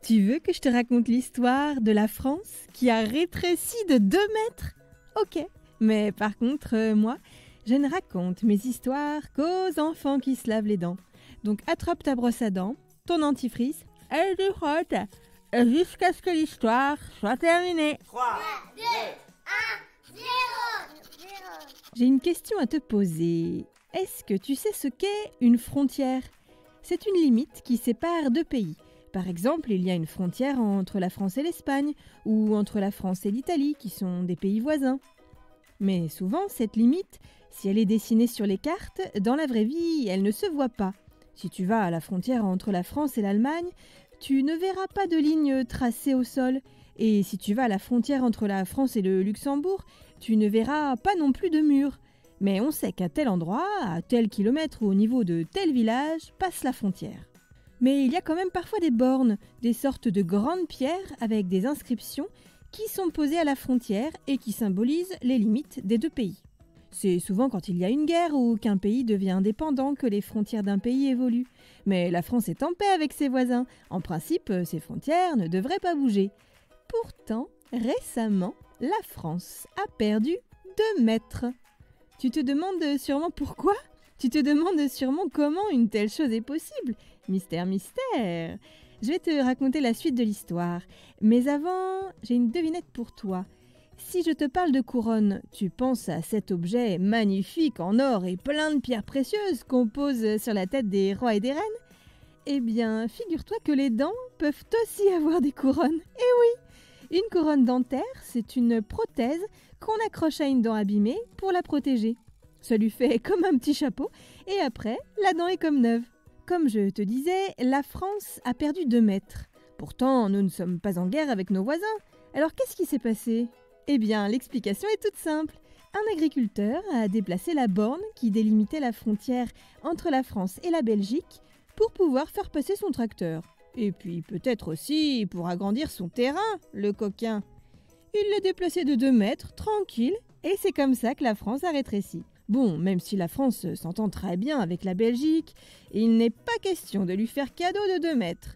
Tu veux que je te raconte l'histoire de la France qui a rétréci de 2 mètres? Ok, mais par contre, moi, je ne raconte mes histoires qu'aux enfants qui se lavent les dents. Donc attrape ta brosse à dents, ton dentifrice, et tu frottes, jusqu'à ce que l'histoire soit terminée. 3, 2, 1, 0. J'ai une question à te poser. Est-ce que tu sais ce qu'est une frontière? C'est une limite qui sépare 2 pays. Par exemple, il y a une frontière entre la France et l'Espagne, ou entre la France et l'Italie, qui sont des pays voisins. Mais souvent, cette limite, si elle est dessinée sur les cartes, dans la vraie vie, elle ne se voit pas. Si tu vas à la frontière entre la France et l'Allemagne, tu ne verras pas de ligne tracée au sol. Et si tu vas à la frontière entre la France et le Luxembourg, tu ne verras pas non plus de mur. Mais on sait qu'à tel endroit, à tel kilomètre ou au niveau de tel village, passe la frontière. Mais il y a quand même parfois des bornes, des sortes de grandes pierres avec des inscriptions qui sont posées à la frontière et qui symbolisent les limites des 2 pays. C'est souvent quand il y a une guerre ou qu'un pays devient indépendant que les frontières d'un pays évoluent. Mais la France est en paix avec ses voisins. En principe, ses frontières ne devraient pas bouger. Pourtant, récemment, la France a perdu 2 mètres. Tu te demandes sûrement pourquoi? Tu te demandes sûrement comment une telle chose est possible? Mystère, mystère. Je vais te raconter la suite de l'histoire. Mais avant, j'ai une devinette pour toi. Si je te parle de couronne, tu penses à cet objet magnifique en or et plein de pierres précieuses qu'on pose sur la tête des rois et des reines? Eh bien, figure-toi que les dents peuvent aussi avoir des couronnes. Eh oui! Une couronne dentaire, c'est une prothèse qu'on accroche à une dent abîmée pour la protéger. Ça lui fait comme un petit chapeau et après, la dent est comme neuve. Comme je te disais, la France a perdu 2 mètres. Pourtant, nous ne sommes pas en guerre avec nos voisins. Alors qu'est-ce qui s'est passé? Eh bien, l'explication est toute simple. Un agriculteur a déplacé la borne qui délimitait la frontière entre la France et la Belgique pour pouvoir faire passer son tracteur. Et puis peut-être aussi pour agrandir son terrain, le coquin. Il l'a déplacé de 2 mètres, tranquille, et c'est comme ça que la France a rétréci. Bon, même si la France s'entend très bien avec la Belgique, il n'est pas question de lui faire cadeau de 2 mètres.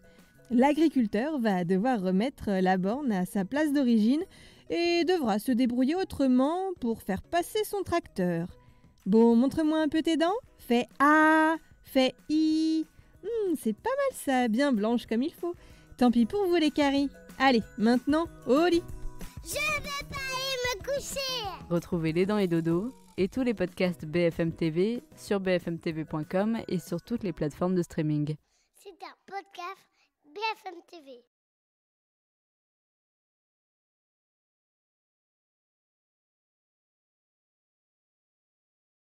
L'agriculteur va devoir remettre la borne à sa place d'origine et devra se débrouiller autrement pour faire passer son tracteur. Bon, montre-moi un peu tes dents. Fais A, fais I. C'est pas mal ça, bien blanche comme il faut. Tant pis pour vous les caries. Allez, maintenant, au lit. Je vais pas aller me coucher. Retrouvez Les Dents et Dodo et tous les podcasts BFM TV sur bfmtv.com et sur toutes les plateformes de streaming. C'est un podcast BFM TV.